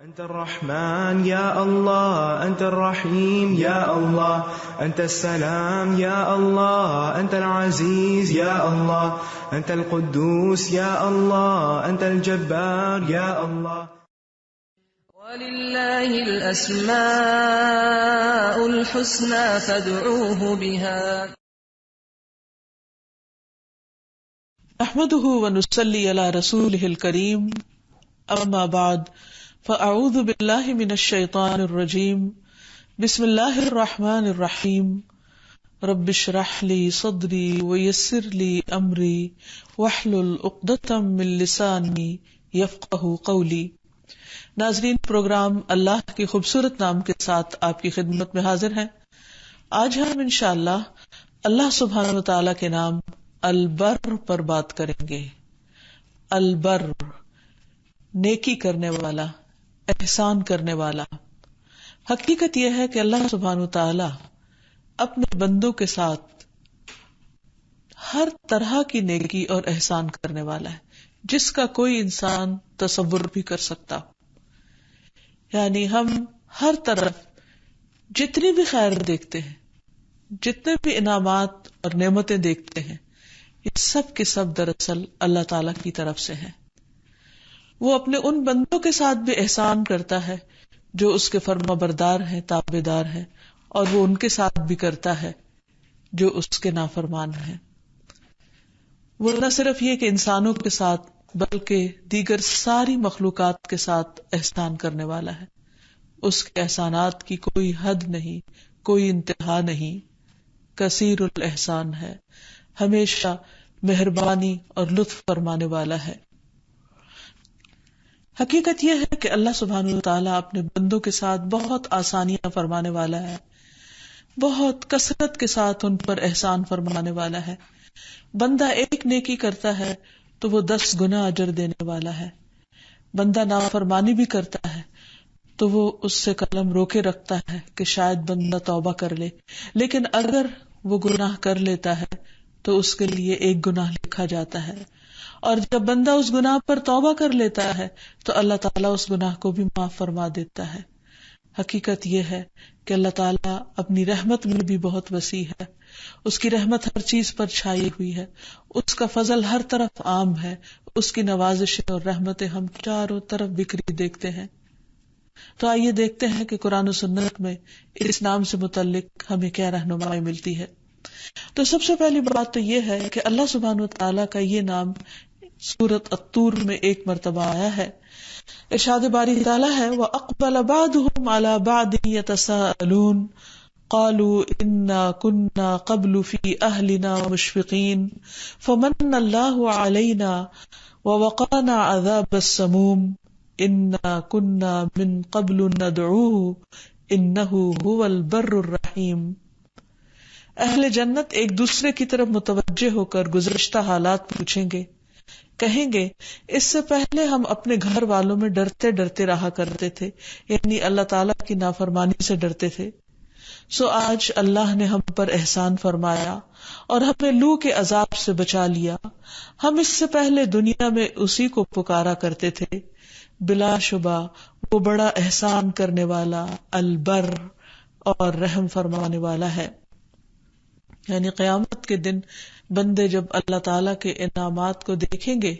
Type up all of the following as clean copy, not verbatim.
أنت الرحمن يا الله، أنت الرحيم يا الله، أنت السلام يا الله، أنت العزيز يا الله، أنت القدوس يا الله، أنت الجبار يا الله. ولله الأسماء الحسنى فادعوه بها. نحمده ونصلي على رسوله الكريم، أما بعد، فأعوذ بالله من الشيطان الرجيم، بسم الله الرحمن الرحيم، رب اشرح لي صدري ويسر لي أمري واحلل عقدة من لساني يفقهوا قولي. ناظرین، پروگرام اللہ کے خوبصورت نام کے ساتھ آپ کی خدمت میں حاضر ہیں. آج ہم انشاءاللہ اللہ سبحانہ وتعالی کے نام البر پر بات کریں گے. البر، نیکی کرنے والا، احسان کرنے والا. حقیقت یہ ہے کہ اللہ سبحانہ وتعالی اپنے بندوں کے ساتھ ہر طرح کی نیکی اور احسان کرنے والا ہے، جس کا کوئی انسان تصور بھی کر سکتا. یعنی ہم ہر طرف جتنی بھی خیر دیکھتے ہیں، جتنے بھی انعامات اور نعمتیں دیکھتے ہیں، یہ سب کے سب دراصل اللہ تعالی کی طرف سے ہیں. وہ اپنے ان بندوں کے ساتھ بھی احسان کرتا ہے جو اس کے فرما بردار ہیں، تابع دار ہیں، اور وہ ان کے ساتھ بھی کرتا ہے جو اس کے نافرمان ہیں. وہ نہ صرف یہ کہ انسانوں کے ساتھ بلکہ دیگر ساری مخلوقات کے ساتھ احسان کرنے والا ہے. اس کے احسانات کی کوئی حد نہیں، کوئی انتہا نہیں. کثیر الاحسان ہے، ہمیشہ مہربانی اور لطف فرمانے والا ہے. حقیقت یہ ہے کہ اللہ سبحانہ وتعالی اپنے بندوں کے ساتھ بہت آسانیاں فرمانے والا ہے، بہت کثرت کے ساتھ ان پر احسان فرمانے والا ہے. بندہ ایک نیکی کرتا ہے تو وہ 10 گنا اجر دینے والا ہے. بندہ نافرمانی بھی کرتا ہے تو وہ اس سے قلم روکے رکھتا ہے کہ شاید بندہ توبہ کر لے، لیکن اگر وہ گناہ کر لیتا ہے تو اس کے لیے 1 گناہ لکھا جاتا ہے. اور جب بندہ اس گناہ پر توبہ کر لیتا ہے تو اللہ تعالیٰ اس گناہ کو بھی معاف فرما دیتا ہے. حقیقت یہ ہے کہ اللہ تعالیٰ اپنی رحمت میں بھی بہت وسیع ہے. اس کی رحمت ہر چیز پر چھائی ہوئی ہے، اس کا فضل ہر طرف عام ہے، اس کی نوازشیں اور رحمتیں ہم چاروں طرف بکھری دیکھتے ہیں. تو آئیے دیکھتے ہیں کہ قرآن و سنت میں اس نام سے متعلق ہمیں کیا رہنمائی ملتی ہے. تو سب سے پہلی بات تو یہ ہے کہ اللہ سبحانہ وتعالیٰ کا یہ نام سورۃ الطور میں 1 مرتبہ آیا ہے. ارشاد باری تعالیٰ ہے، وَأَقْبَلَ بَعْضُهُمْ عَلَى بَعْضٍ يَتَسَاءَلُونَ قَالُوا إِنَّا كُنَّا قَبْلُ فِي أَهْلِنَا مُشْفِقِينَ فَمَنَّ اللَّهُ عَلَيْنَا وَوَقَانَا عَذَابَ السَّمُومِ إِنَّا كُنَّا مِن قَبْلُ نَدْعُوهُ إِنَّهُ هُوَ الْبَرُّ الرَّحِيمُ. اہل جنت ایک دوسرے کی طرف متوجہ ہو کر گزشتہ حالات پوچھیں گے، کہیں گے اس سے پہلے ہم اپنے گھر والوں میں ڈرتے ڈرتے رہا کرتے تھے، یعنی اللہ تعالیٰ کی نافرمانی سے ڈرتے تھے. سو آج اللہ نے ہم پر احسان فرمایا اور ہمیں لو کے عذاب سے بچا لیا. ہم اس سے پہلے دنیا میں اسی کو پکارا کرتے تھے. بلا شبہ وہ بڑا احسان کرنے والا، البر، اور رحم فرمانے والا ہے. یعنی قیامت کے دن بندے جب اللہ تعالیٰ کے انعامات کو دیکھیں گے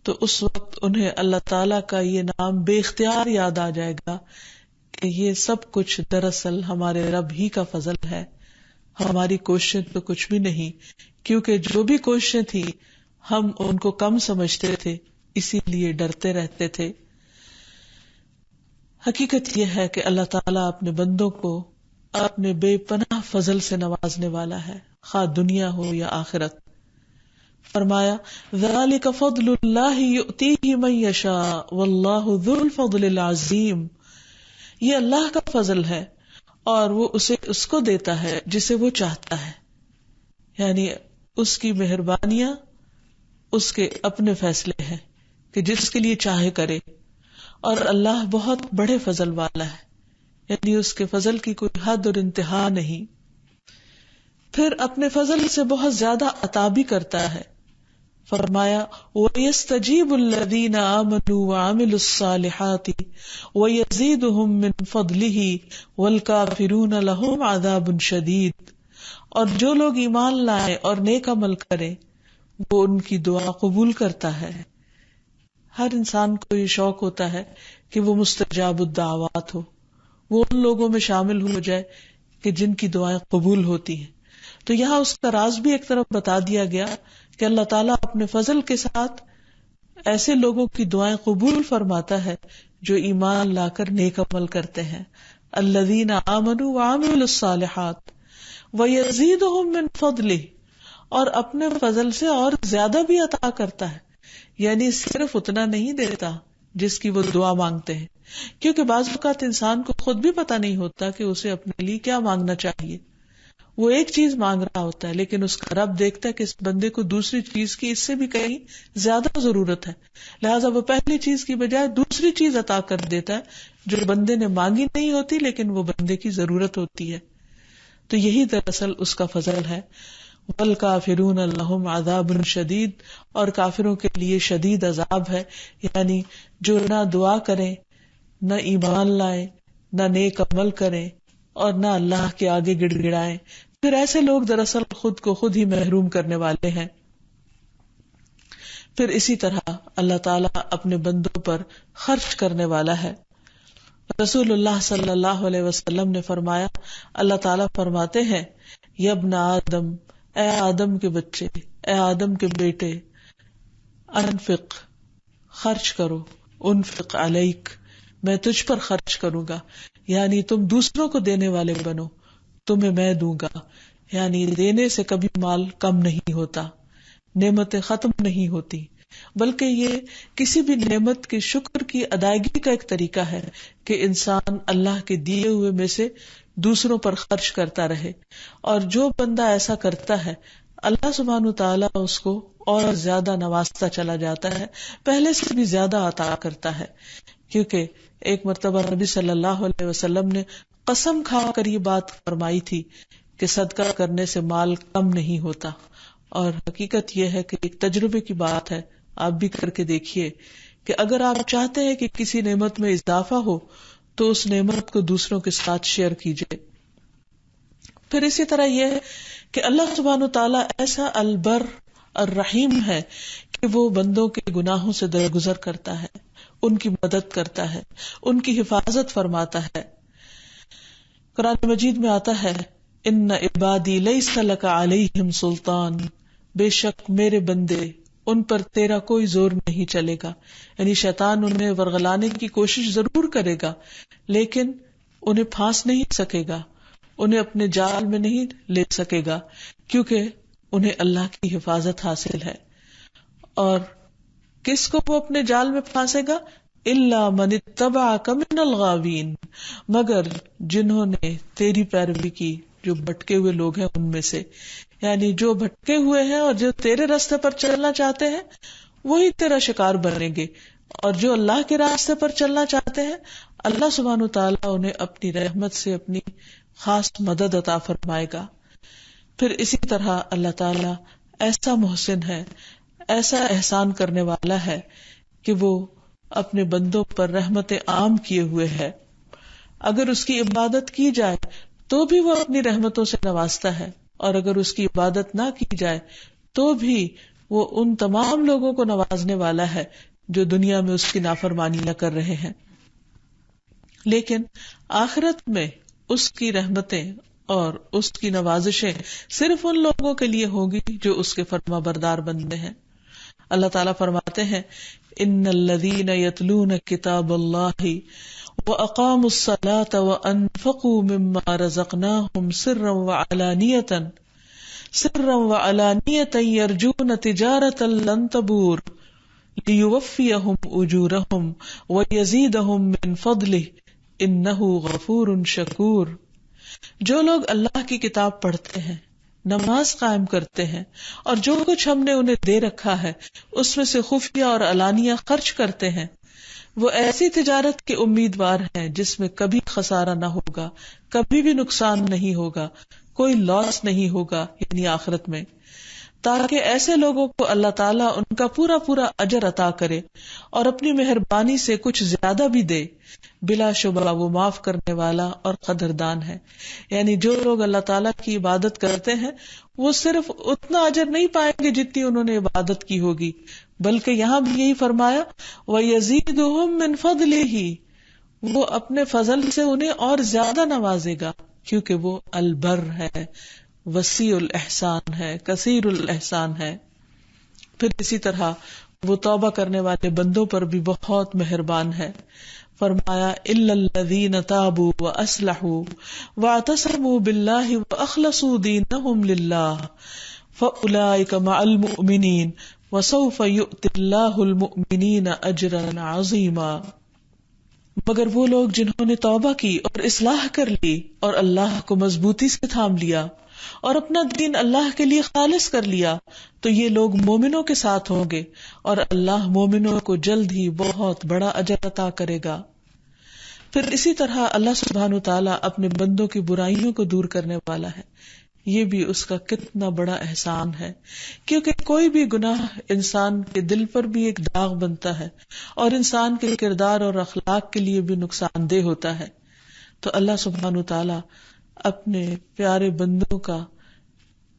تو اس وقت انہیں اللہ تعالیٰ کا یہ نام بے اختیار یاد آ جائے گا کہ یہ سب کچھ دراصل ہمارے رب ہی کا فضل ہے، ہماری کوششیں تو کچھ بھی نہیں، کیونکہ جو بھی کوششیں تھی ہم ان کو کم سمجھتے تھے، اسی لیے ڈرتے رہتے تھے. حقیقت یہ ہے کہ اللہ تعالیٰ اپنے بندوں کو اپنے بے پناہ فضل سے نوازنے والا ہے، خواہ دنیا ہو یا آخرت. فرمایا، ذَلِكَ فَضْلُ اللَّهِ يُؤْتِيهِ مَن يَشَاءُ وَاللَّهُ ذُو الْفَضْلِ الْعَظِيمِ. یہ اللہ کا فضل ہے اور وہ اسے اس کو دیتا ہے جسے وہ چاہتا ہے. یعنی اس کی مہربانیاں اس کے اپنے فیصلے ہیں کہ جس کے لیے چاہے کرے، اور اللہ بہت بڑے فضل والا ہے، یعنی اس کے فضل کی کوئی حد اور انتہا نہیں. پھر اپنے فضل سے بہت زیادہ عطا بھی کرتا ہے. فرمایا وَيَسْتَجِيبُ الَّذِينَ آمَنُوا وَعَمِلُوا الصَّالِحَاتِ وَيَزِيدُهُم مِّن فَضْلِهِ وَالْكَافِرُونَ لَهُمْ عَذَابٌ شَدِيدٌ، اور جو لوگ ایمان لائیں اور نیک عمل کریں وہ ان کی دعا قبول کرتا ہے. ہر انسان کو یہ شوق ہوتا ہے کہ وہ مستجاب الدعوات ہو، وہ ان لوگوں میں شامل ہو جائے کہ جن کی دعائیں قبول ہوتی ہیں. تو یہاں اس کا راز بھی ایک طرف بتا دیا گیا کہ اللہ تعالیٰ اپنے فضل کے ساتھ ایسے لوگوں کی دعائیں قبول فرماتا ہے جو ایمان لا کر نیک عمل کرتے ہیں. الذین آمنوا وعملوا الصالحات ویزیدہم من فضلہ، اور اپنے فضل سے اور زیادہ بھی عطا کرتا ہے، یعنی صرف اتنا نہیں دیتا جس کی وہ دعا مانگتے ہیں، کیونکہ بعض اوقات انسان کو خود بھی پتہ نہیں ہوتا کہ اسے اپنے لیے کیا مانگنا چاہیے. وہ ایک چیز مانگ رہا ہوتا ہے لیکن اس کا رب دیکھتا ہے کہ اس بندے کو دوسری چیز کی اس سے بھی کہیں زیادہ ضرورت ہے، لہٰذا وہ پہلی چیز کی بجائے دوسری چیز عطا کر دیتا ہے جو بندے نے مانگی نہیں ہوتی لیکن وہ بندے کی ضرورت ہوتی ہے. تو یہی دراصل اس کا فضل ہے. وَالْكَافِرُونَ لَهُمْ عَذَابٌ شَدِيدٌ، اور کافروں کے لیے شدید عذاب ہے، یعنی جو نہ دعا کریں، نہ ایمان لائیں، نہ نیک عمل کریں اور نہ اللہ کے آگے گڑ گڑائیں، پھر ایسے لوگ دراصل خود کو خود ہی محروم کرنے والے ہیں. پھر اسی طرح اللہ تعالیٰ اپنے بندوں پر خرچ کرنے والا ہے. رسول اللہ صلی اللہ علیہ وسلم نے فرمایا، اللہ تعالیٰ فرماتے ہیں یا ابن آدم، اے آدم کے بچے، اے آدم کے بیٹے، انفق، خرچ کرو، انفق علیک، میں تجھ پر خرچ کروں گا، یعنی تم دوسروں کو دینے والے بنو، تمہیں میں دوں گا. یعنی دینے سے کبھی مال کم نہیں ہوتا، نعمتیں ختم نہیں ہوتی، بلکہ یہ کسی بھی نعمت کے شکر کی ادائیگی کا ایک طریقہ ہے کہ انسان اللہ کے دیے ہوئے میں سے دوسروں پر خرچ کرتا رہے. اور جو بندہ ایسا کرتا ہے اللہ سبحانہ تعالیٰ اس کو اور زیادہ نوازتا چلا جاتا ہے، پہلے سے بھی زیادہ عطا کرتا ہے. کیونکہ ایک مرتبہ نبی صلی اللہ علیہ وسلم نے قسم کھا کر یہ بات فرمائی تھی کہ صدقہ کرنے سے مال کم نہیں ہوتا. اور حقیقت یہ ہے کہ ایک تجربے کی بات ہے، آپ بھی کر کے دیکھیے کہ اگر آپ چاہتے ہیں کہ کسی نعمت میں اضافہ ہو تو اس نعمت کو دوسروں کے ساتھ شیئر کیجیے. پھر اسی طرح یہ ہے کہ اللہ سبحانہ تعالیٰ ایسا البر الرحیم ہے کہ وہ بندوں کے گناہوں سے درگزر کرتا ہے، ان کی مدد کرتا ہے، ان کی حفاظت فرماتا ہے. قرآن مجید میں آتا ہے ان عبادی لیس لک علیہم سلطان، بے شک میرے بندے ان پر تیرا کوئی زور نہیں چلے گا. یعنی شیطان انہیں ورغلانے کی کوشش ضرور کرے گا لیکن انہیں پھانس نہیں سکے گا، انہیں اپنے جال میں نہیں لے سکے گا، کیونکہ انہیں اللہ کی حفاظت حاصل ہے. اور کس کو وہ اپنے جال میں پھانسے گا؟ الا من اتبعک من الغاوین، مگر جنہوں نے تیری پیروی کی، جو بھٹکے ہوئے لوگ ہیں ان میں سے. یعنی جو بھٹکے ہوئے ہیں اور جو تیرے راستے پر چلنا چاہتے ہیں وہی تیرا شکار بنیں گے، اور جو اللہ کے راستے پر چلنا چاہتے ہیں اللہ سبحانہ تعالیٰ انہیں اپنی رحمت سے اپنی خاص مدد عطا فرمائے گا. پھر اسی طرح اللہ تعالیٰ ایسا محسن ہے، ایسا احسان کرنے والا ہے کہ وہ اپنے بندوں پر رحمت عام کیے ہوئے ہے. اگر اس کی عبادت کی جائے تو بھی وہ اپنی رحمتوں سے نوازتا ہے، اور اگر اس کی عبادت نہ کی جائے تو بھی وہ ان تمام لوگوں کو نوازنے والا ہے جو دنیا میں اس کی نافرمانی نہ کر رہے ہیں. لیکن آخرت میں اس کی رحمتیں اور اس کی نوازشیں صرف ان لوگوں کے لیے ہوگی جو اس کے فرما بردار بندے ہیں. اللہ تعالیٰ فرماتے ہیں ان الذین یتلون کتاب اللہ وَأَقَامُوا الصَّلَاةَ وَأَنفَقُوا مِمَّا رَزَقْنَاهُمْ سِرًّا وَعَلَانِيَةً يَرْجُونَ تِجَارَةً لَن تَبُورَ لِيُوَفِّيَهُمْ أُجُورَهُمْ وَيَزِيدَهُمْ مِنْ فَضْلِهِ إِنَّهُ غَفُورٌ شَكُورٌ. جو لوگ اللہ کی کتاب پڑھتے ہیں، نماز قائم کرتے ہیں، اور جو کچھ ہم نے انہیں دے رکھا ہے اس میں سے خفیہ اور علانیہ خرچ کرتے ہیں، وہ ایسی تجارت کے امیدوار ہیں جس میں کبھی خسارہ نہ ہوگا، کبھی بھی نقصان نہیں ہوگا، کوئی لاس نہیں ہوگا، یعنی آخرت میں. تاکہ ایسے لوگوں کو اللہ تعالیٰ ان کا پورا پورا اجر عطا کرے اور اپنی مہربانی سے کچھ زیادہ بھی دے. بلا شبہ وہ معاف کرنے والا اور قدردان ہے. یعنی جو لوگ اللہ تعالیٰ کی عبادت کرتے ہیں وہ صرف اتنا اجر نہیں پائیں گے جتنی انہوں نے عبادت کی ہوگی، بلکہ یہاں بھی یہی فرمایا وَيَزِيدُهُم مِّن فَضْلِهِ، وہ اپنے فضل سے انہیں اور زیادہ نوازے گا، کیونکہ وہ البر ہے، وسیع الاحسان ہے، کثیر الاحسان ہے. پھر اسی طرح وہ توبہ کرنے والے بندوں پر بھی بہت مہربان ہے. فرمایا الا الذین تابوا واصلحوا واعتصموا باللہ واخلصوا دینہم للہ فاولئک مع المؤمنین وسوف یؤتی اللہ المؤمنین اجرا عظیما. مگر وہ لوگ جنہوں نے توبہ کی اور اصلاح کر لی اور اللہ کو مضبوطی سے تھام لیا اور اپنا دین اللہ کے لیے خالص کر لیا تو یہ لوگ مومنوں کے ساتھ ہوں گے اور اللہ مومنوں کو جلد ہی بہت بڑا اجر عطا کرے گا. پھر اسی طرح اللہ سبحانہ وتعالی اپنے بندوں کی برائیوں کو دور کرنے والا ہے. یہ بھی اس کا کتنا بڑا احسان ہے، کیونکہ کوئی بھی گناہ انسان کے دل پر بھی ایک داغ بنتا ہے اور انسان کے کردار اور اخلاق کے لیے بھی نقصان دہ ہوتا ہے. تو اللہ سبحانہ وتعالی اپنے پیارے بندوں کا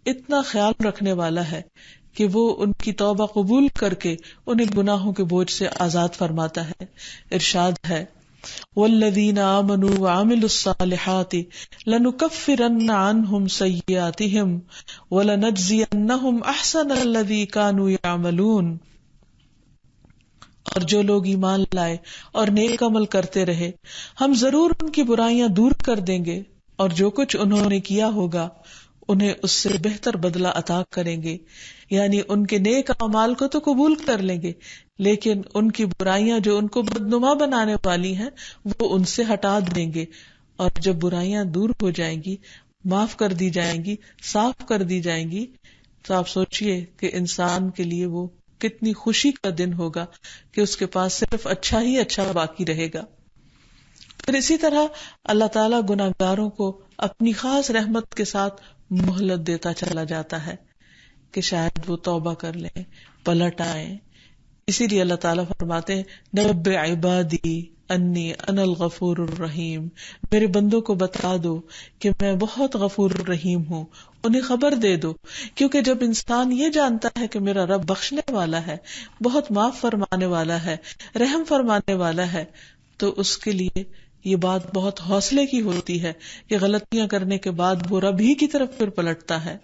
اتنا خیال رکھنے والا ہے کہ وہ ان کی توبہ قبول کر کے انہیں گناہوں کے بوجھ سے آزاد فرماتا ہے. ارشاد ہے والذین آمنوا وعملوا الصالحات لنکفرن عنہم سیئاتہم ولنجزینہم احسن الذی کانوا یعملون. اور جو لوگ ایمان لائے اور نیک عمل کرتے رہے ہم ضرور ان کی برائیاں دور کر دیں گے اور جو کچھ انہوں نے کیا ہوگا انہیں اس سے بہتر بدلہ عطا کریں گے. یعنی ان کے نیک اعمال کو تو قبول کر لیں گے لیکن ان کی برائیاں جو ان کو بدنما بنانے والی ہیں وہ ان سے ہٹا دیں گے. اور جب برائیاں دور ہو جائیں گی، معاف کر دی جائیں گی، صاف کر دی جائیں گی، تو آپ سوچئے کہ انسان کے لیے وہ کتنی خوشی کا دن ہوگا کہ اس کے پاس صرف اچھا ہی اچھا باقی رہے گا. پھر اسی طرح اللہ تعالیٰ گناہگاروں کو اپنی خاص رحمت کے ساتھ مہلت دیتا چلا جاتا ہے کہ شاید وہ توبہ کر لیں، پلٹ آئیں. اسی لیے اللہ تعالیٰ فرماتے ہیں نبئ عبادی انی انا الغفور الرحیم، میرے بندوں کو بتا دو کہ میں بہت غفور الرحیم ہوں، انہیں خبر دے دو. کیونکہ جب انسان یہ جانتا ہے کہ میرا رب بخشنے والا ہے، بہت معاف فرمانے والا ہے، رحم فرمانے والا ہے، تو اس کے لیے یہ بات بہت حوصلے کی ہوتی ہے کہ غلطیاں کرنے کے بعد وہ رب ہی کی طرف پھر پلٹتا ہے.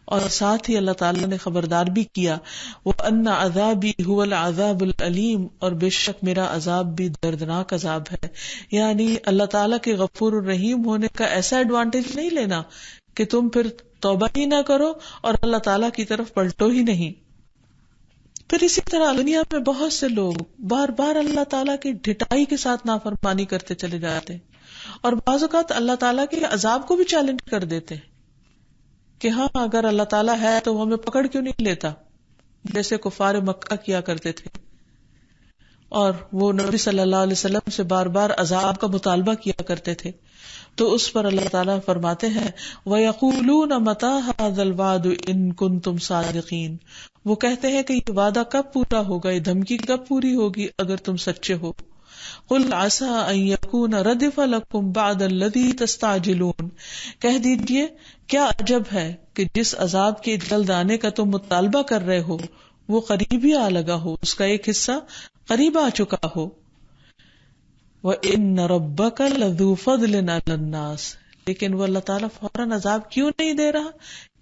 اور ساتھ ہی اللہ تعالیٰ نے خبردار بھی کیا وَأَنَّ عَذَابِي هُوَ الْعَذَابُ الْأَلِيمُ، اور بے شک میرا عذاب بھی دردناک عذاب ہے. یعنی اللہ تعالیٰ کے غفور الرحیم ہونے کا ایسا ایڈوانٹیج نہیں لینا کہ تم پھر توبہ ہی نہ کرو اور اللہ تعالیٰ کی طرف پلٹو ہی نہیں. پھر اسی طرح دنیا میں بہت سے لوگ بار بار اللہ تعالیٰ کی ڈھٹائی کے ساتھ نافرمانی کرتے چلے جاتے ہیں اور بعض اوقات اللہ تعالیٰ کے عذاب کو بھی چیلنج کر دیتے ہیں کہ ہاں اگر اللہ تعالیٰ ہے تو وہ ہمیں پکڑ کیوں نہیں لیتا، جیسے کفار مکہ کیا کرتے تھے. اور وہ نبی صلی اللہ علیہ وسلم سے بار بار عذاب کا مطالبہ کیا کرتے تھے. تو اس پر اللہ تعالیٰ فرماتے ہیں وَيَقُولُونَ مَتَىٰ هَٰذَا الْوَعْدُ إِن كُنتُمْ صَادِقِينَ، وہ کہتے ہیں کہ یہ وعدہ کب پورا ہوگا، یہ دھمکی کب پوری ہوگی اگر تم سچے ہو. قُلْ عَسَىٰ أَن يَكُونَ رَدِفَ لَكُمْ بَعْدَ الَّذِي تَسْتَعْجِلُونَ، کہہ دیجئے کیا عجب ہے کہ جس عذاب کے جلد آنے کا تم مطالبہ کر رہے ہو وہ قریب ہی آ لگا ہو، اس کا ایک حصہ قریب آ چکا ہو. وَإِنَّ رَبَّكَ لَذُو فَضْلٍ عَلَى النَّاسِ، لیکن وہ اللہ تعالیٰ فوراً عذاب کیوں نہیں دے رہا؟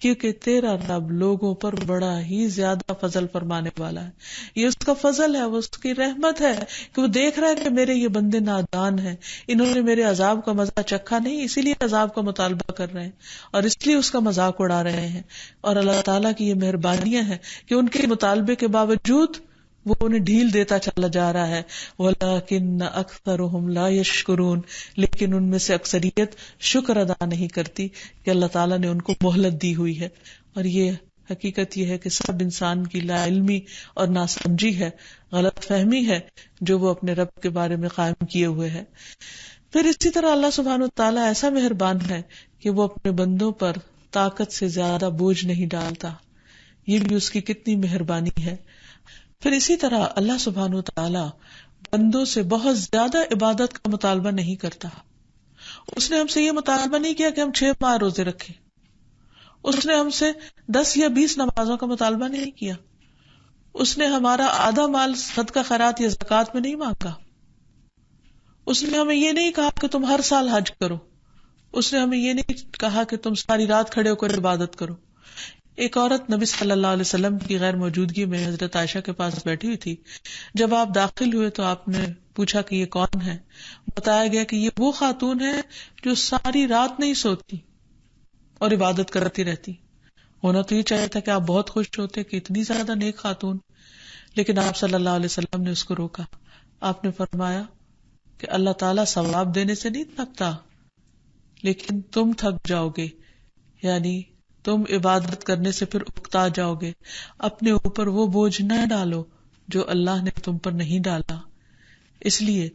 کیونکہ تیرا رب لوگوں پر بڑا ہی زیادہ فضل فرمانے والا ہے. یہ اس کا فضل ہے، وہ اس کی رحمت ہے کہ وہ دیکھ رہا ہے کہ میرے یہ بندے نادان ہیں، انہوں نے میرے عذاب کا مزہ چکھا نہیں، اسی لیے عذاب کا مطالبہ کر رہے ہیں اور اس لیے اس کا مذاق اڑا رہے ہیں. اور اللہ تعالیٰ کی یہ مہربانیاں ہیں کہ ان کے مطالبے کے باوجود وہ انہیں ڈھیل دیتا چلا جا رہا ہے. وَلَٰكِنَّ أَكْثَرُهُمْ لَا يَشْكُرُونَ، لیکن ان میں سے اکثریت شکر ادا نہیں کرتی کہ اللہ تعالیٰ نے ان کو مہلت دی ہوئی ہے. اور یہ حقیقت یہ ہے کہ سب انسان کی لا علمی اور ناسمجھی ہے، غلط فہمی ہے جو وہ اپنے رب کے بارے میں قائم کیے ہوئے ہے. پھر اسی طرح اللہ سبحانہ وتعالیٰ ایسا مہربان ہے کہ وہ اپنے بندوں پر طاقت سے زیادہ بوجھ نہیں ڈالتا. یہ بھی اس کی کتنی مہربانی ہے. پھر اسی طرح اللہ سبحانہ وتعالی بندوں سے بہت زیادہ عبادت کا مطالبہ نہیں کرتا. اس نے ہم سے یہ مطالبہ نہیں کیا کہ ہم 6 ماہ روزے رکھیں. اس نے ہم سے 10 یا 20 نمازوں کا مطالبہ نہیں کیا. اس نے ہمارا آدھا مال صدقہ خیرات یا زکوٰۃ میں نہیں مانگا. اس نے ہمیں یہ نہیں کہا کہ تم ہر سال حج کرو. اس نے ہمیں یہ نہیں کہا کہ تم ساری رات کھڑے ہو کر عبادت کرو. ایک عورت نبی صلی اللہ علیہ وسلم کی غیر موجودگی میں حضرت عائشہ کے پاس بیٹھی ہوئی تھی. جب آپ داخل ہوئے تو آپ نے پوچھا کہ یہ کون ہے. بتایا گیا کہ یہ وہ خاتون ہے جو ساری رات نہیں سوتی اور عبادت کرتی رہتی. ہونا تو یہ چاہیے تھا کہ آپ بہت خوش ہوتے کہ اتنی زیادہ نیک خاتون، لیکن آپ صلی اللہ علیہ وسلم نے اس کو روکا. آپ نے فرمایا کہ اللہ تعالیٰ ثواب دینے سے نہیں تھکتا، لیکن تم تھک جاؤ گے، یعنی تم عبادت کرنے سے پھر اکتا جاؤ گے. اپنے اوپر وہ بوجھ نہ ڈالو جو اللہ نے تم پر نہیں ڈالا. اس لیے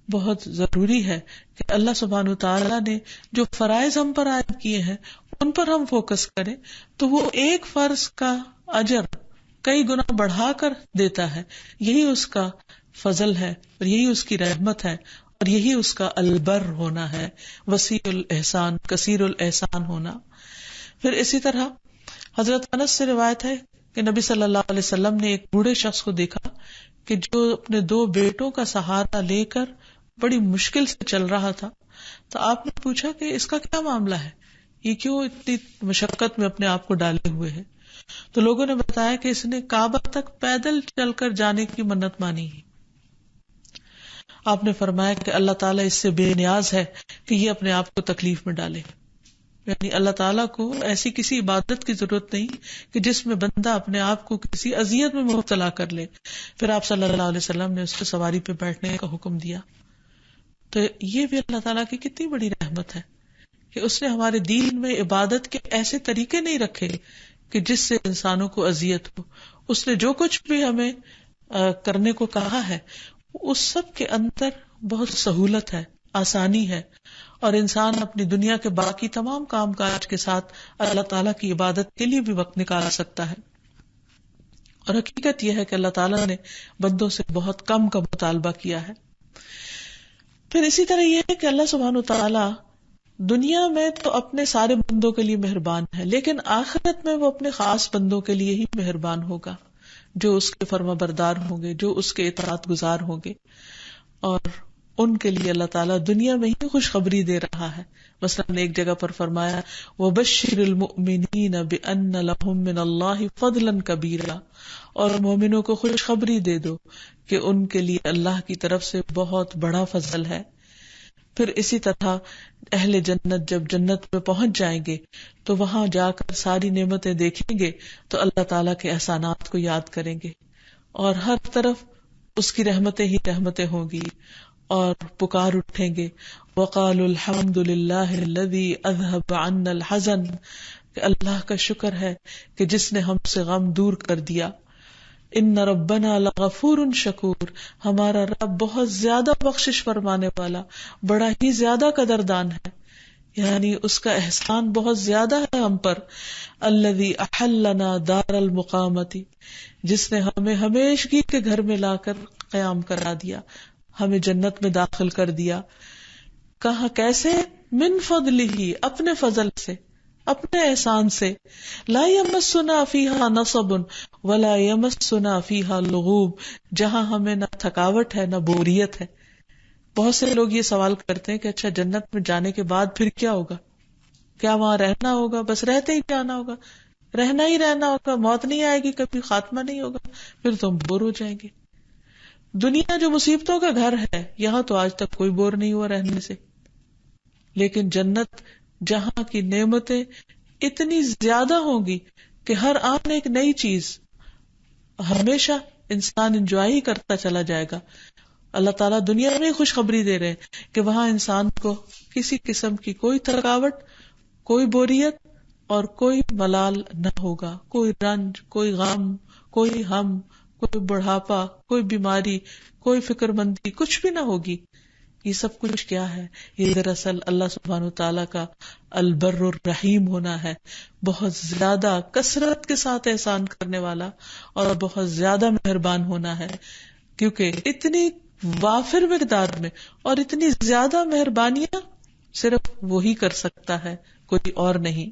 بہت ضروری ہے کہ اللہ سبحانہ وتعالیٰ نے جو فرائض ہم پر عائد کیے ہیں ان پر ہم فوکس کریں تو وہ ایک فرض کا اجر کئی گنا بڑھا کر دیتا ہے. یہی اس کا فضل ہے اور یہی اس کی رحمت ہے اور یہی اس کا البر ہونا ہے، وسیع الاحسان کثیر الاحسان ہونا. پھر اسی طرح حضرت انس سے روایت ہے کہ نبی صلی اللہ علیہ وسلم نے ایک بوڑھے شخص کو دیکھا کہ جو اپنے 2 بیٹوں کا سہارا لے کر بڑی مشکل سے چل رہا تھا. تو آپ نے پوچھا کہ اس کا کیا معاملہ ہے، یہ کیوں اتنی مشقت میں اپنے آپ کو ڈالے ہوئے ہے. تو لوگوں نے بتایا کہ اس نے کعبہ تک پیدل چل کر جانے کی منت مانی ہے. آپ نے فرمایا کہ اللہ تعالیٰ اس سے بے نیاز ہے کہ یہ اپنے آپ کو تکلیف میں ڈالے. یعنی اللہ تعالیٰ کو ایسی کسی عبادت کی ضرورت نہیں کہ جس میں بندہ اپنے آپ کو کسی اذیت میں مبتلا کر لے. پھر آپ صلی اللہ علیہ وسلم نے اس کو سواری پہ بیٹھنے کا حکم دیا. تو یہ بھی اللہ تعالیٰ کی کتنی بڑی رحمت ہے کہ اس نے ہمارے دین میں عبادت کے ایسے طریقے نہیں رکھے کہ جس سے انسانوں کو اذیت ہو. اس نے جو کچھ بھی ہمیں کرنے کو کہا ہے اس سب کے اندر بہت سہولت ہے، آسانی ہے، اور انسان اپنی دنیا کے باقی تمام کام کاج کے ساتھ اللہ تعالیٰ کی عبادت کے لیے بھی وقت نکال سکتا ہے. اور حقیقت یہ ہے کہ اللہ تعالیٰ نے بندوں سے بہت کم کا مطالبہ کیا ہے. پھر اسی طرح یہ ہے کہ اللہ سبحانہ وتعالیٰ دنیا میں تو اپنے سارے بندوں کے لیے مہربان ہے، لیکن آخرت میں وہ اپنے خاص بندوں کے لیے ہی مہربان ہوگا جو اس کے فرما بردار ہوں گے، جو اس کے اطاعت گزار ہوں گے. اور ان کے لیے اللہ تعالیٰ دنیا میں ہی خوشخبری دے رہا ہے. مثلا ایک جگہ پر فرمایا وَبَشِّرِ الْمُؤْمِنِينَ بِأَنَّ لَهُم مِّنَ اللَّهِ فَضْلًا كَبِيرًا، اور مومنوں کو خوشخبری دے دو کہ ان کے لیے اللہ کی طرف سے بہت بڑا فضل ہے. پھر اسی طرح اہل جنت جب جنت میں پہنچ جائیں گے تو وہاں جا کر ساری نعمتیں دیکھیں گے تو اللہ تعالیٰ کے احسانات کو یاد کریں گے اور ہر طرف اس کی رحمتیں ہی رحمتیں ہوں گی اور پکار اٹھیں گے وَقَالُوا الْحَمْدُ لِلَّهِ الَّذِي أَذْهَبَ عَنَّا الْحَزَنَ، کہ اللہ کا شکر ہے کہ جس نے ہم سے غم دور کر دیا. ان ربنا لغفور شکور، ہمارا رب بہت زیادہ بخشش فرمانے والا، بڑا ہی زیادہ قدردان ہے، یعنی اس کا احسان بہت زیادہ ہے ہم پر. الذی احلنا دار المقامتی، جس نے ہمیں ہمیشگی کے گھر میں لا کر قیام کرا دیا، ہمیں جنت میں داخل کر دیا. کہاں کیسے؟ من فضلہ، اپنے فضل سے، اپنے احسان سے. لا یمسنا فیہا نصب ولا یمسنا فیہا لغوب، جہاں ہمیں نہ تھکاوٹ ہے نہ بوریت ہے. بہت سے لوگ یہ سوال کرتے ہیں کہ اچھا جنت میں جانے کے بعد پھر کیا ہوگا؟ کیا وہاں رہنا ہوگا؟ بس رہتے ہی جانا ہوگا، رہنا ہی رہنا ہوگا، موت نہیں آئے گی، کبھی خاتمہ نہیں ہوگا، پھر تو ہم بور ہو جائیں گے. دنیا جو مصیبتوں کا گھر ہے، یہاں تو آج تک کوئی بور نہیں ہوا رہنے سے. لیکن جنت جہاں کی نعمتیں اتنی زیادہ ہوں گی کہ ہر آن ایک نئی چیز ہمیشہ انسان انجوائے ہی کرتا چلا جائے گا. اللہ تعالیٰ دنیا میں خوشخبری دے رہے ہیں کہ وہاں انسان کو کسی قسم کی کوئی تھکاوٹ، کوئی بوریت اور کوئی ملال نہ ہوگا، کوئی رنج، کوئی غم، کوئی ہم، کوئی بڑھاپا، کوئی بیماری، کوئی فکر مندی، کچھ بھی نہ ہوگی. یہ سب کچھ کیا ہے؟ یہ دراصل اللہ سبحانہ تعالیٰ کا البر الرحیم ہونا ہے، بہت زیادہ کثرت کے ساتھ احسان کرنے والا اور بہت زیادہ مہربان ہونا ہے، کیونکہ اتنی وافر مقدار میں اور اتنی زیادہ مہربانیاں صرف وہی کر سکتا ہے، کوئی اور نہیں۔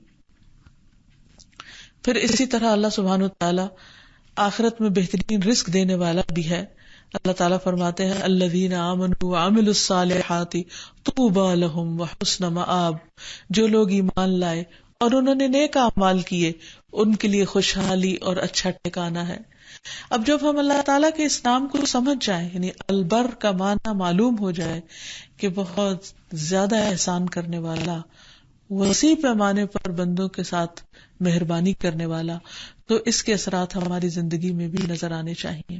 پھر اسی طرح اللہ سبحانہ تعالیٰ آخرت میں بہترین رزق دینے والا بھی ہے۔ اللہ تعالیٰ فرماتے ہیں الذین آمنوا وعملوا الصالحات طوبی لہم وحسن مآب، جو لوگ ایمان لائے اور انہوں نے نیک اعمال کیے ان کے لیے خوشحالی اور اچھا ٹھکانہ ہے۔ اب جب ہم اللہ تعالیٰ کے اس نام کو سمجھ جائیں، یعنی البر کا معنی معلوم ہو جائے کہ بہت زیادہ احسان کرنے والا، وسیع پیمانے پر بندوں کے ساتھ مہربانی کرنے والا، تو اس کے اثرات ہماری زندگی میں بھی نظر آنے چاہیے۔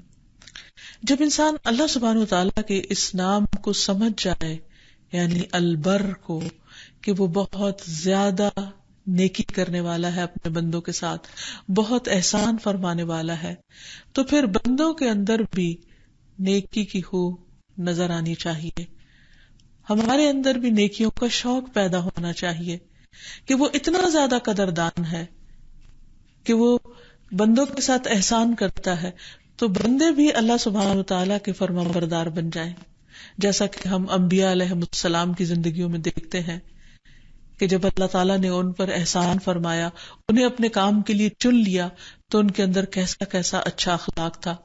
جب انسان اللہ سبحانہ وتعالیٰ کے اس نام کو سمجھ جائے، یعنی البر کو، کہ وہ بہت زیادہ نیکی کرنے والا ہے اپنے بندوں کے ساتھ، بہت احسان فرمانے والا ہے، تو پھر بندوں کے اندر بھی نیکی کی خو نظر آنی چاہیے، ہمارے اندر بھی نیکیوں کا شوق پیدا ہونا چاہیے کہ وہ اتنا زیادہ قدردان ہے کہ وہ بندوں کے ساتھ احسان کرتا ہے، تو بندے بھی اللہ سبحانہ وتعالیٰ کے فرما بردار بن جائیں، جیسا کہ ہم انبیاء علیہ السلام کی زندگیوں میں دیکھتے ہیں کہ جب اللہ تعالیٰ نے ان پر احسان فرمایا، انہیں اپنے کام کے لیے چن لیا، تو ان کے اندر کیسا کیسا اچھا اخلاق تھا۔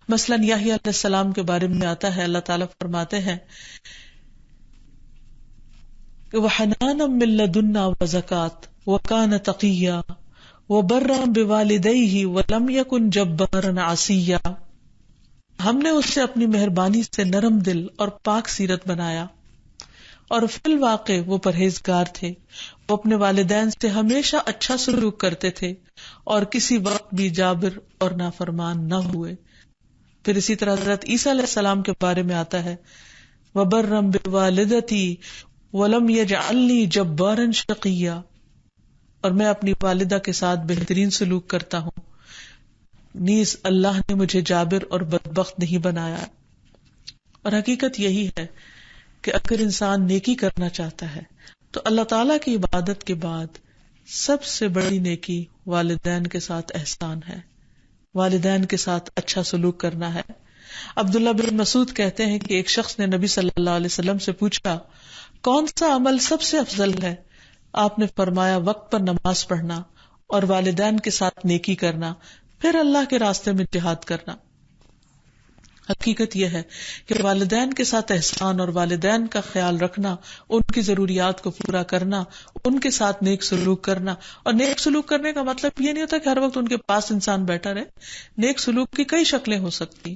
مثلا یحییٰ علیہ السلام کے بارے میں آتا ہے، اللہ تعالیٰ فرماتے ہیں وَحَنَانًا مِن لَّدُنَّا وَزَكَاةً وَكَانَ تَقِيًّا وَبَرًّا بِوَالِدَيْهِ وَلَمْ يَكُنْ جَبَّارًا عَصِيًّا، ہم نے اس سے اپنی مہربانی سے نرم دل اور پاک سیرت بنایا، اور فی الواقع وہ پرہیزگار تھے، وہ اپنے والدین سے ہمیشہ اچھا سلوک کرتے تھے اور کسی وقت بھی جابر اور نافرمان نہ ہوئے۔ پھر اسی طرح حضرت عیسیٰ علیہ السلام کے بارے میں آتا ہے وَبَرًّا بِوَالِدَتِي وَلَمْ يَجْعَلْنِي جَبَّارًا شَقِيًّا، اور میں اپنی والدہ کے ساتھ بہترین سلوک کرتا ہوں، نیز اللہ نے مجھے جابر اور بدبخت نہیں بنایا۔ اور حقیقت یہی ہے کہ اگر انسان نیکی کرنا چاہتا ہے تو اللہ تعالیٰ کی عبادت کے بعد سب سے بڑی نیکی والدین کے ساتھ احسان ہے، والدین کے ساتھ اچھا سلوک کرنا ہے۔ عبداللہ بن مسعود کہتے ہیں کہ ایک شخص نے نبی صلی اللہ علیہ وسلم سے پوچھا کون سا عمل سب سے افضل ہے؟ آپ نے فرمایا وقت پر نماز پڑھنا اور والدین کے ساتھ نیکی کرنا، پھر اللہ کے راستے میں جہاد کرنا۔ حقیقت یہ ہے کہ والدین کے ساتھ احسان اور والدین کا خیال رکھنا، ان کی ضروریات کو پورا کرنا، ان کے ساتھ نیک سلوک کرنا، اور نیک سلوک کرنے کا مطلب یہ نہیں ہوتا کہ ہر وقت ان کے پاس انسان بیٹھا رہے۔ نیک سلوک کی کئی شکلیں ہو سکتی،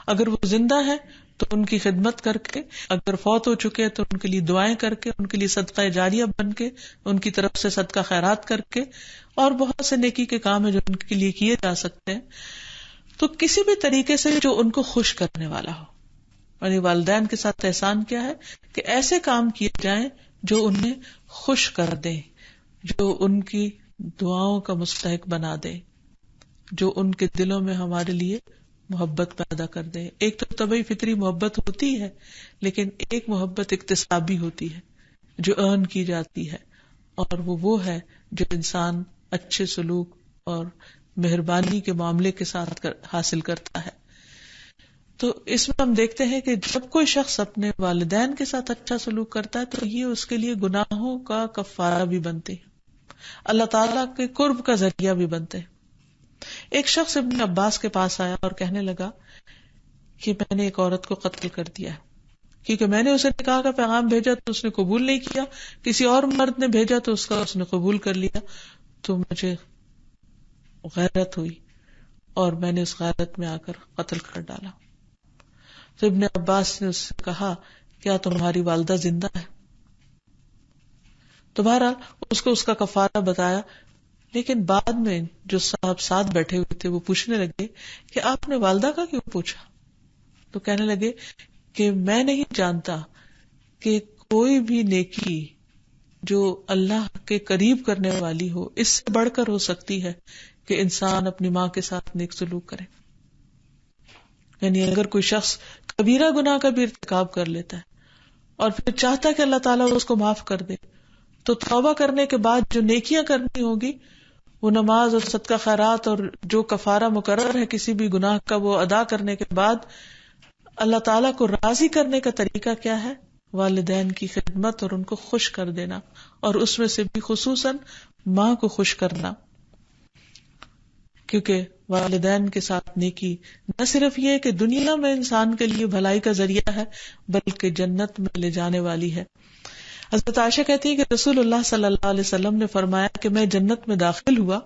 اگر وہ زندہ ہے تو ان کی خدمت کر کے، اگر فوت ہو چکے تو ان کے لیے دعائیں کر کے، ان کے لیے صدقہ جاریہ بن کے، ان کی طرف سے صدقہ خیرات کر کے، اور بہت سے نیکی کے کام ہیں جو ان کے لیے کیے جا سکتے ہیں۔ تو کسی بھی طریقے سے جو ان کو خوش کرنے والا ہو، یعنی والدین کے ساتھ احسان کیا ہے کہ ایسے کام کیے جائیں جو انہیں خوش کر دیں، جو ان کی دعاؤں کا مستحق بنا دے، جو ان کے دلوں میں ہمارے لیے محبت پیدا کر دے۔ ایک تو طبعی فطری محبت ہوتی ہے، لیکن ایک محبت اکتسابی ہوتی ہے جو ارن کی جاتی ہے، اور وہ ہے جو انسان اچھے سلوک اور مہربانی کے معاملے کے ساتھ حاصل کرتا ہے۔ تو اس میں ہم دیکھتے ہیں کہ جب کوئی شخص اپنے والدین کے ساتھ اچھا سلوک کرتا ہے تو یہ اس کے لیے گناہوں کا کفارہ بھی بنتے ہیں، اللہ تعالیٰ کے قرب کا ذریعہ بھی بنتے ہیں۔ ایک شخص ابن عباس کے پاس آیا اور کہنے لگا کہ میں نے ایک عورت کو قتل کر دیا کیونکہ میں نے اسے نکاح کا پیغام بھیجا تو اس نے قبول نہیں کیا، کسی اور مرد نے بھیجا تو اس نے قبول کر لیا، تو مجھے غیرت ہوئی اور میں نے اس غیرت میں آ کر قتل کر ڈالا۔ تو ابن عباس نے اس سے کہا کیا تمہاری والدہ زندہ ہے؟ تمہارا اس کو اس کا کفارہ بتایا، لیکن بعد میں جو صاحب ساتھ بیٹھے ہوئے تھے وہ پوچھنے لگے کہ آپ نے والدہ کا کیوں پوچھا؟ تو کہنے لگے کہ میں نہیں جانتا کہ کوئی بھی نیکی جو اللہ کے قریب کرنے والی ہو اس سے بڑھ کر ہو سکتی ہے کہ انسان اپنی ماں کے ساتھ نیک سلوک کرے۔ یعنی اگر کوئی شخص کبیرہ گناہ کا بھی ارتکاب کر لیتا ہے اور پھر چاہتا کہ اللہ تعالیٰ اس کو معاف کر دے، تو توبہ کرنے کے بعد جو نیکیاں کرنی ہوگی وہ نماز اور صدقہ خیرات اور جو کفارہ مقرر ہے کسی بھی گناہ کا وہ ادا کرنے کے بعد اللہ تعالیٰ کو راضی کرنے کا طریقہ کیا ہے؟ والدین کی خدمت اور ان کو خوش کر دینا، اور اس میں سے بھی خصوصاً ماں کو خوش کرنا، کیونکہ والدین کے ساتھ نیکی نہ صرف یہ کہ دنیا میں انسان کے لیے بھلائی کا ذریعہ ہے بلکہ جنت میں لے جانے والی ہے۔ حضرت عائشہ کہتی ہے کہ رسول اللہ صلی اللہ علیہ وسلم نے فرمایا کہ میں جنت میں داخل ہوا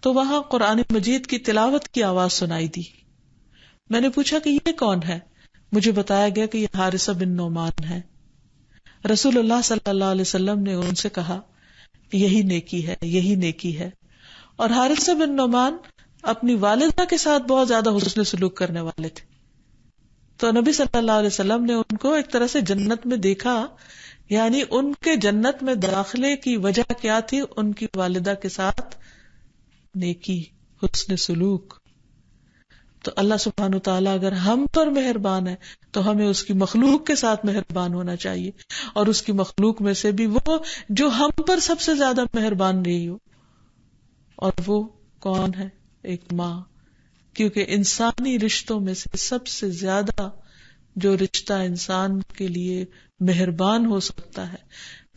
تو وہاں قرآن مجید کی تلاوت کی آواز سنائی دی۔ میں نے پوچھا کہ یہ کون ہے؟ مجھے بتایا گیا کہ یہ حارثہ بن نعمان ہے۔ رسول اللہ صلی اللہ علیہ وسلم نے ان سے کہا یہی نیکی ہے، یہی نیکی ہے۔ اور حارثہ بن نعمان اپنی والدہ کے ساتھ بہت زیادہ حسن سلوک کرنے والے تھے، تو نبی صلی اللہ علیہ وسلم نے ان کو ایک طرح سے جنت میں دیکھا، یعنی ان کے جنت میں داخلے کی وجہ کیا تھی؟ ان کی والدہ کے ساتھ نیکی، حسن سلوک۔ تو اللہ سبحانہ وتعالیٰ اگر ہم پر مہربان ہے تو ہمیں اس کی مخلوق کے ساتھ مہربان ہونا چاہیے، اور اس کی مخلوق میں سے بھی وہ جو ہم پر سب سے زیادہ مہربان رہی ہو، اور وہ کون ہے؟ ایک ماں، کیونکہ انسانی رشتوں میں سے سب سے زیادہ جو رشتہ انسان کے لیے مہربان ہو سکتا ہے،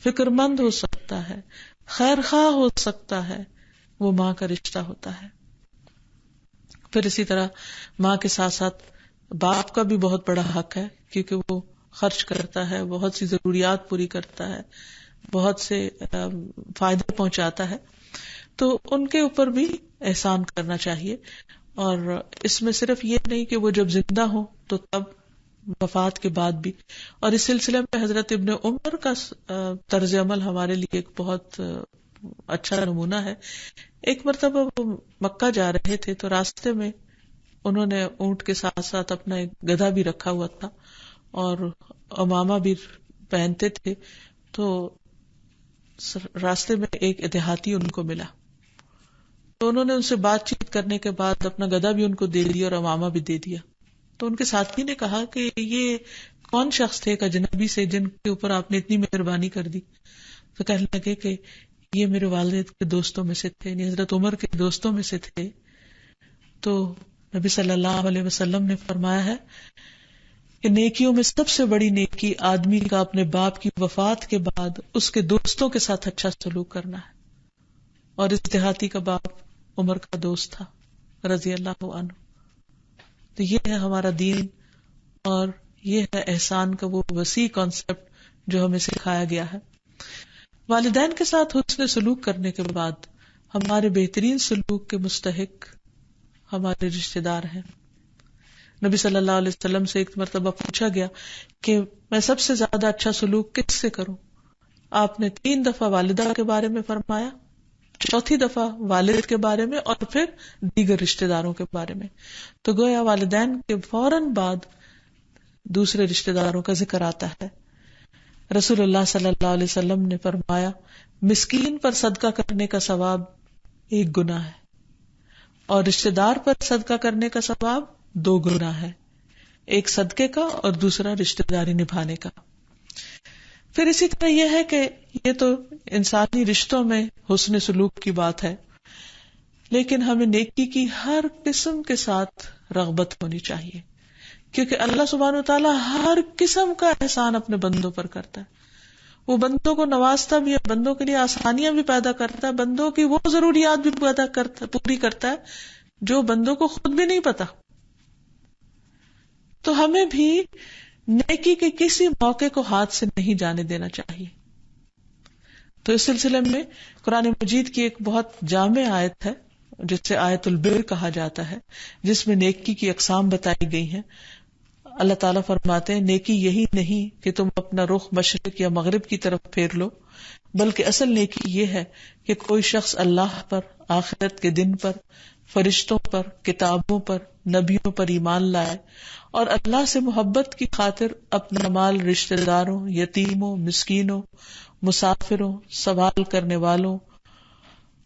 فکر مند ہو سکتا ہے، خیر خواہ ہو سکتا ہے، وہ ماں کا رشتہ ہوتا ہے۔ پھر اسی طرح ماں کے ساتھ ساتھ باپ کا بھی بہت بڑا حق ہے، کیونکہ وہ خرچ کرتا ہے، بہت سی ضروریات پوری کرتا ہے، بہت سے فائدے پہنچاتا ہے، تو ان کے اوپر بھی احسان کرنا چاہیے۔ اور اس میں صرف یہ نہیں کہ وہ جب زندہ ہو تو تب، وفات کے بعد بھی۔ اور اس سلسلے میں حضرت ابن عمر کا طرز عمل ہمارے لیے ایک بہت اچھا نمونہ ہے۔ ایک مرتبہ وہ مکہ جا رہے تھے تو راستے میں انہوں نے اونٹ کے ساتھ ساتھ اپنا ایک گدھا بھی رکھا ہوا تھا اور عمامہ بھی پہنتے تھے، تو راستے میں ایک دیہاتی ان کو ملا، تو انہوں نے ان سے بات چیت کرنے کے بعد اپنا گدھا بھی ان کو دے دیا اور عمامہ بھی دے دیا۔ تو ان کے ساتھی نے کہا کہ یہ کون شخص تھے ایک اجنبی سے جن کے اوپر آپ نے اتنی مہربانی کر دی؟ تو کہنے لگے کہ یہ میرے والد کے دوستوں میں سے تھے، یعنی حضرت عمر کے دوستوں میں سے تھے۔ تو نبی صلی اللہ علیہ وسلم نے فرمایا ہے کہ نیکیوں میں سب سے بڑی نیکی آدمی کا اپنے باپ کی وفات کے بعد اس کے دوستوں کے ساتھ اچھا سلوک کرنا ہے، اور اس دیہاتی کا باپ عمر کا دوست تھا رضی اللہ عنہ۔ تو یہ ہے ہمارا دین، اور یہ ہے احسان کا وہ وسیع کانسیپٹ جو ہمیں سکھایا گیا ہے۔ والدین کے ساتھ حسن سلوک کرنے کے بعد ہمارے بہترین سلوک کے مستحق ہمارے رشتہ دار ہیں۔ نبی صلی اللہ علیہ وسلم سے ایک مرتبہ پوچھا گیا کہ میں سب سے زیادہ اچھا سلوک کس سے کروں؟ آپ نے 3 دفعہ والدہ کے بارے میں فرمایا، 4تھی دفعہ والد کے بارے میں، اور پھر دیگر رشتہ داروں کے بارے میں۔ تو گویا والدین کے فوراً بعد دوسرے رشتہ داروں کا ذکر آتا ہے۔ رسول اللہ صلی اللہ علیہ وسلم نے فرمایا مسکین پر صدقہ کرنے کا ثواب 1 گنا ہے، اور رشتہ دار پر صدقہ کرنے کا ثواب 2 گنا ہے، ایک صدقے کا اور دوسرا رشتہ داری نبھانے کا۔ پھر اسی طرح یہ ہے کہ یہ تو انسانی رشتوں میں حسن سلوک کی بات ہے، لیکن ہمیں نیکی کی ہر قسم کے ساتھ رغبت ہونی چاہیے، کیونکہ اللہ سبحانہ وتعالیٰ ہر قسم کا احسان اپنے بندوں پر کرتا ہے۔ وہ بندوں کو نوازتا بھی ہے، بندوں کے لیے آسانیاں بھی پیدا کرتا ہے، بندوں کی وہ ضروریات بھی پوری کرتا ہے جو بندوں کو خود بھی نہیں پتا۔ تو ہمیں بھی نیکی کے کسی موقع کو ہاتھ سے نہیں جانے دینا چاہیے۔ تو اس سلسلے میں قرآن مجید کی ایک بہت جامع آیت ہے جس سے آیت البر کہا جاتا ہے، جس میں نیکی کی اقسام بتائی گئی ہیں۔ اللہ تعالیٰ فرماتے ہیں نیکی یہی نہیں کہ تم اپنا رخ مشرق یا مغرب کی طرف پھیر لو، بلکہ اصل نیکی یہ ہے کہ کوئی شخص اللہ پر، آخرت کے دن پر، فرشتوں پر، کتابوں پر، نبیوں پر ایمان لائے، اور اللہ سے محبت کی خاطر اپنا مال رشتہ داروں، یتیموں، مسکینوں، مسافروں، سوال کرنے والوں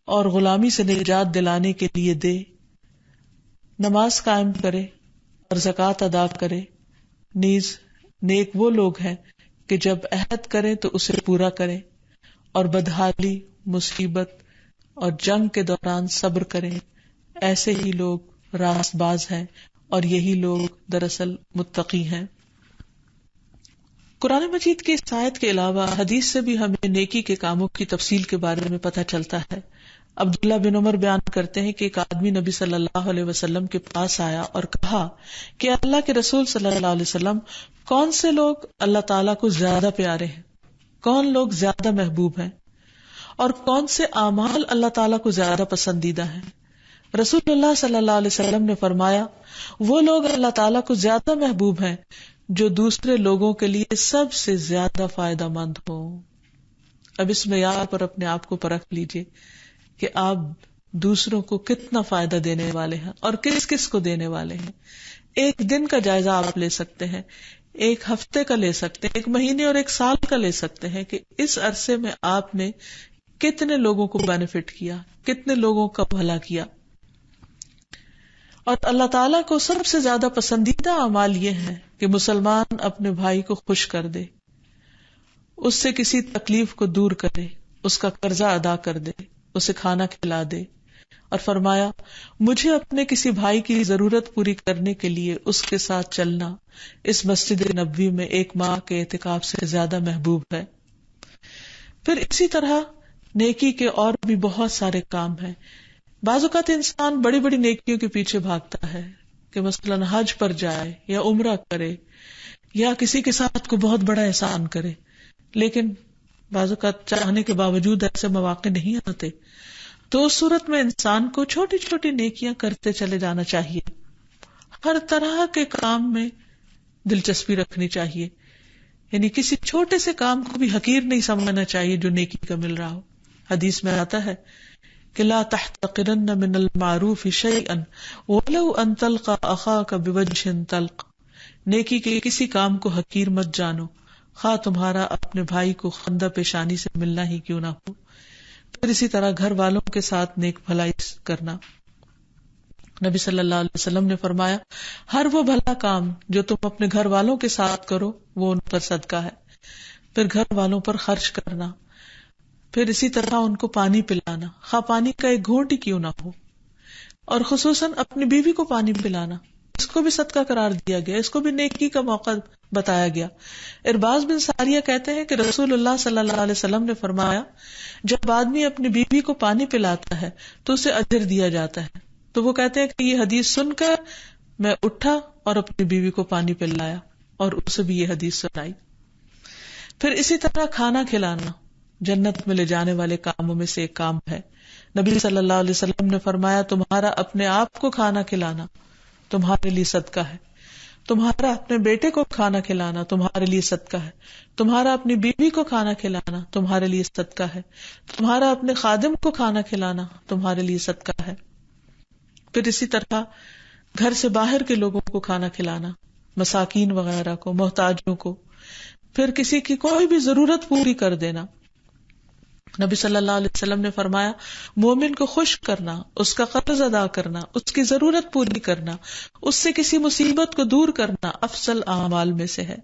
اور غلامی سے نجات دلانے کے لیے دے، نماز قائم کرے اور زکوٰۃ ادا کرے۔ نیز نیک وہ لوگ ہیں کہ جب عہد کریں تو اسے پورا کریں، اور بدحالی، مصیبت اور جنگ کے دوران صبر کریں. ایسے ہی لوگ راست باز ہیں اور یہی لوگ دراصل متقی ہیں. قرآن مجید کی اس آیت کے علاوہ حدیث سے بھی ہمیں نیکی کے کاموں کی تفصیل کے بارے میں پتہ چلتا ہے. عبداللہ بن عمر بیان کرتے ہیں کہ ایک آدمی نبی صلی اللہ علیہ وسلم کے پاس آیا اور کہا کہ اللہ کے رسول صلی اللہ علیہ وسلم، کون سے لوگ اللہ تعالیٰ کو زیادہ پیارے ہیں، کون لوگ زیادہ محبوب ہیں، اور کون سے اعمال اللہ تعالیٰ کو زیادہ پسندیدہ ہیں؟ رسول اللہ صلی اللہ علیہ وسلم نے فرمایا، وہ لوگ اللہ تعالیٰ کو زیادہ محبوب ہیں جو دوسرے لوگوں کے لیے سب سے زیادہ فائدہ مند ہوں. اب اس معیار پر اپنے آپ کو پرکھ لیجئے کہ آپ دوسروں کو کتنا فائدہ دینے والے ہیں اور کس کس کو دینے والے ہیں. ایک دن کا جائزہ آپ لے سکتے ہیں، ایک ہفتے کا لے سکتے ہیں، ایک مہینے اور ایک سال کا لے سکتے ہیں کہ اس عرصے میں آپ نے کتنے لوگوں کو بینیفٹ کیا، کتنے لوگوں کا بھلا کیا. اور اللہ تعالیٰ کو سب سے زیادہ پسندیدہ اعمال یہ ہیں کہ مسلمان اپنے بھائی کو خوش کر دے، اس سے کسی تکلیف کو دور کرے، اس کا قرضہ ادا کر دے، اسے کھانا کھلا دے. اور فرمایا، مجھے اپنے کسی بھائی کی ضرورت پوری کرنے کے لیے اس کے ساتھ چلنا اس مسجد نبوی میں 1 ماہ کے اعتکاف سے زیادہ محبوب ہے. پھر اسی طرح نیکی کے اور بھی بہت سارے کام ہیں. بعض اوقات انسان بڑی بڑی نیکیوں کے پیچھے بھاگتا ہے کہ مثلاً حج پر جائے یا عمرہ کرے یا کسی کے ساتھ کو بہت بڑا احسان کرے، لیکن بعض اوقات چاہنے کے باوجود ایسے مواقع نہیں آتے. تو اس صورت میں انسان کو چھوٹی چھوٹی نیکیاں کرتے چلے جانا چاہیے. ہر طرح کے کام میں دلچسپی رکھنی چاہیے، یعنی کسی چھوٹے سے کام کو بھی حقیر نہیں سمجھنا چاہیے جو نیکی کا مل رہا ہو. حدیث میں آتا ہے کہ لا تحتقرن من المعروف شیئا ولو ان تلقى اخاك بوجه طلق. نیکی کے کسی کام کو حقیر مت جانو، خواہ تمہارا اپنے بھائی کو خندہ پیشانی سے ملنا ہی کیوں نہ ہو. پھر اسی طرح گھر والوں کے ساتھ نیک بھلائی کرنا. نبی صلی اللہ علیہ وسلم نے فرمایا، ہر وہ بھلا کام جو تم اپنے گھر والوں کے ساتھ کرو وہ ان پر صدقہ ہے. پھر گھر والوں پر خرچ کرنا. پھر اسی طرح ان کو پانی پلانا، خواہ پانی کا ایک گھونٹ ہی کیوں نہ ہو. اور خصوصاً اپنی بیوی کو پانی پلانا، اس کو بھی صدقہ قرار دیا گیا، اس کو بھی نیکی کا موقع بتایا گیا. ارباز بن ساریہ کہتے ہیں کہ رسول اللہ صلی اللہ علیہ وسلم نے فرمایا، جب آدمی اپنی بیوی کو پانی پلاتا ہے تو اسے اجر دیا جاتا ہے. تو وہ کہتے ہیں کہ یہ حدیث سن کر میں اٹھا اور اپنی بیوی کو پانی پلایا اور اسے بھی یہ حدیث سنائی. پھر اسی طرح کھانا کھلانا جنت میں لے جانے والے کاموں میں سے ایک کام ہے. نبی صلی اللہ علیہ وسلم نے فرمایا، تمہارا اپنے آپ کو کھانا کھلانا تمہارے لیے صدقہ ہے، تمہارا اپنے بیٹے کو کھانا کھلانا تمہارے لیے صدقہ ہے، تمہارا اپنی بیوی کو کھانا کھلانا تمہارے لیے صدقہ ہے، تمہارا اپنے خادم کو کھانا کھلانا تمہارے لیے صدقہ ہے. پھر اسی طرح گھر سے باہر کے لوگوں کو کھانا کھلانا، مساکین وغیرہ کو، محتاجوں کو. پھر کسی کی کوئی بھی ضرورت پوری کر دینا. نبی صلی اللہ علیہ وسلم نے فرمایا، مومن کو خوش کرنا، اس کا قرض ادا کرنا، اس کی ضرورت پوری کرنا، اس سے کسی مصیبت کو دور کرنا افضل اعمال میں سے ہے.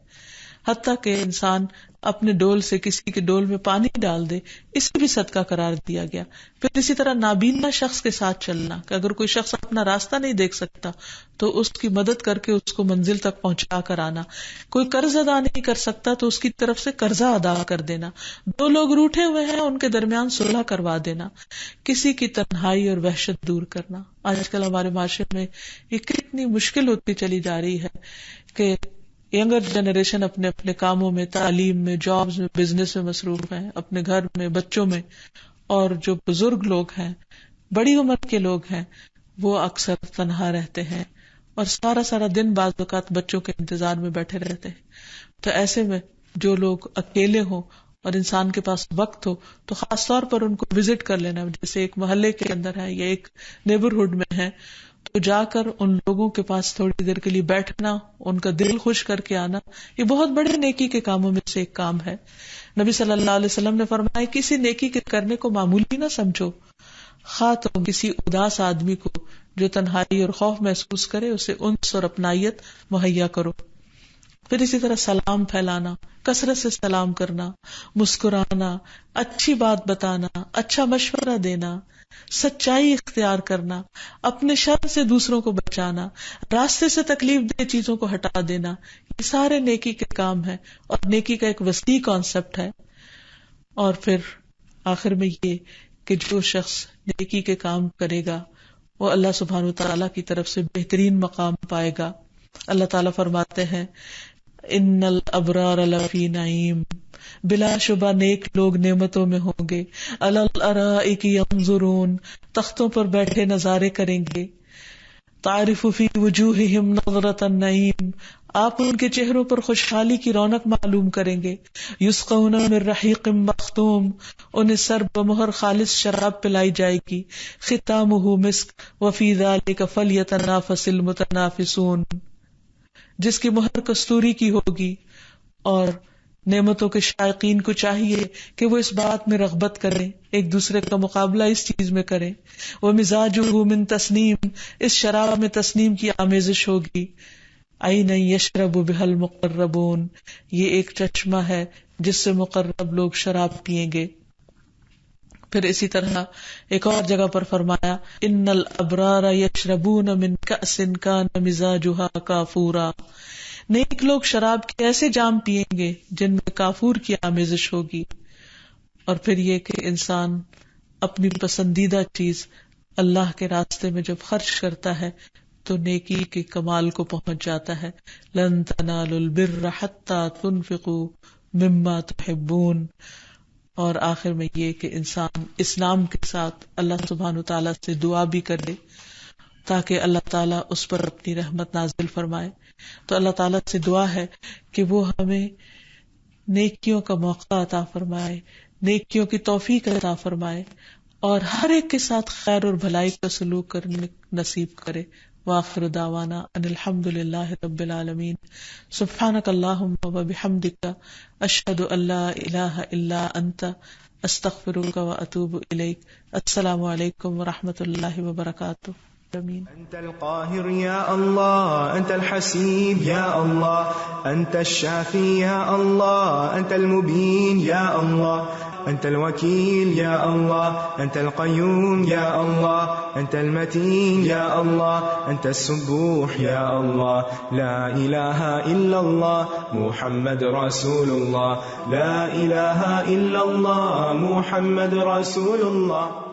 حتیٰ کہ انسان اپنے ڈول سے کسی کے ڈول میں پانی ڈال دے، اسے بھی صدقہ قرار دیا گیا. پھر اسی طرح نابینا شخص کے ساتھ چلنا، کہ اگر کوئی شخص اپنا راستہ نہیں دیکھ سکتا تو اس کی مدد کر کے اس کو منزل تک پہنچا کر آنا. کوئی قرض ادا نہیں کر سکتا تو اس کی طرف سے قرضہ ادا کر دینا. 2 لوگ روٹھے ہوئے ہیں، ان کے درمیان صلح کروا دینا. کسی کی تنہائی اور وحشت دور کرنا. آج کل ہمارے معاشرے میں یہ کتنی مشکل ہوتی چلی جا رہی ہے کہ ینگر جنریشن اپنے اپنے کاموں میں، تعلیم میں، جابز میں، بزنس میں مصروف ہیں، اپنے گھر میں، بچوں میں. اور جو بزرگ لوگ ہیں، بڑی عمر کے لوگ ہیں، وہ اکثر تنہا رہتے ہیں اور سارا دن بعض اوقات بچوں کے انتظار میں بیٹھے رہتے ہیں. تو ایسے میں جو لوگ اکیلے ہوں اور انسان کے پاس وقت ہو تو خاص طور پر ان کو وزٹ کر لینا. جیسے ایک محلے کے اندر ہے یا ایک نیبرہڈ میں ہے تو جا کر ان لوگوں کے پاس تھوڑی دیر کے لیے بیٹھنا، ان کا دل خوش کر کے آنا، یہ بہت بڑے نیکی کے کاموں میں سے ایک کام ہے. نبی صلی اللہ علیہ وسلم نے فرمایا، کسی نیکی کے کرنے کو معمولی نہ سمجھو. خواہ تم کسی اداس آدمی کو جو تنہائی اور خوف محسوس کرے اسے انس اور اپنائیت مہیا کرو. پھر اسی طرح سلام پھیلانا، کثرت سے سلام کرنا، مسکرانا، اچھی بات بتانا، اچھا مشورہ دینا، سچائی اختیار کرنا، اپنے شر سے دوسروں کو بچانا، راستے سے تکلیف دہ چیزوں کو ہٹا دینا، یہ سارے نیکی کے کام ہیں اور نیکی کا ایک وسیع کانسیپٹ ہے. اور پھر آخر میں یہ کہ جو شخص نیکی کے کام کرے گا وہ اللہ سبحانہ وتعالی کی طرف سے بہترین مقام پائے گا. اللہ تعالیٰ فرماتے ہیں ان الابرار لفی نعیم، بلا شبہ نیک لوگ نعمتوں میں ہوں گے. علی الارائک ینظرون، تختوں پر بیٹھے نظارے کریں گے. تعرف فی وجوہہم نظرۃ النعیم، آپ ان کے چہروں پر خوشحالی کی رونق معلوم کریں گے. یسقون من رحیق مختوم، انہیں سرب مہر خالص شراب پلائی جائے گی. ختامہ مسک وفی ذلک فلیتنافس المتنافسون، جس کی مہر کستوری کی ہوگی. اور نعمتوں کے شائقین کو چاہیے کہ وہ اس بات میں رغبت کریں، ایک دوسرے کا مقابلہ اس چیز میں کریں. ومزاجہ من تسنیم، اس شراب میں تسنیم کی آمیزش ہوگی. عین یشرب بها المقربون، یہ ایک چشمہ ہے جس سے مقرب لوگ شراب پیئیں گے. پھر اسی طرح ایک اور جگہ پر فرمایا ان الابرار یشربون من کأس کان مزاجها کافورا، نیک لوگ شراب کے ایسے جام پیئیں گے جن میں کافور کی آمیزش ہوگی. اور پھر یہ کہ انسان اپنی پسندیدہ چیز اللہ کے راستے میں جب خرچ کرتا ہے تو نیکی کے کمال کو پہنچ جاتا ہے. لن تنالوا البر حتى تنفقوا مما تحبون. اور آخر میں یہ کہ انسان اسلام کے ساتھ اللہ سبحانہ تعالیٰ سے دعا بھی کرے تاکہ اللہ تعالیٰ اس پر اپنی رحمت نازل فرمائے. تو اللہ تعالیٰ سے دعا ہے کہ وہ ہمیں نیکیوں کا موقع عطا فرمائے، نیکیوں کی توفیق عطا فرمائے اور ہر ایک کے ساتھ خیر اور بھلائی کا سلوک کرنے نصیب کرے. وآخر دعوانا ان الحمد للہ رب العالمین. سبحانک اللہم وبحمدک، اشہد ان لا الہ الا انت، استغفرک واتوب الیک. السلام علیکم ورحمۃ اللہ وبرکاتہ. أنت القاهر يا الله، أنت الحسيب يا الله، أنت الشافي يا الله، أنت المبين يا الله، أنت الوكيل يا الله، أنت القيوم يا الله، أنت المتين يا الله، أنت السبوح يا الله. لا إله إلا الله محمد رسول الله، لا إله إلا الله محمد رسول الله.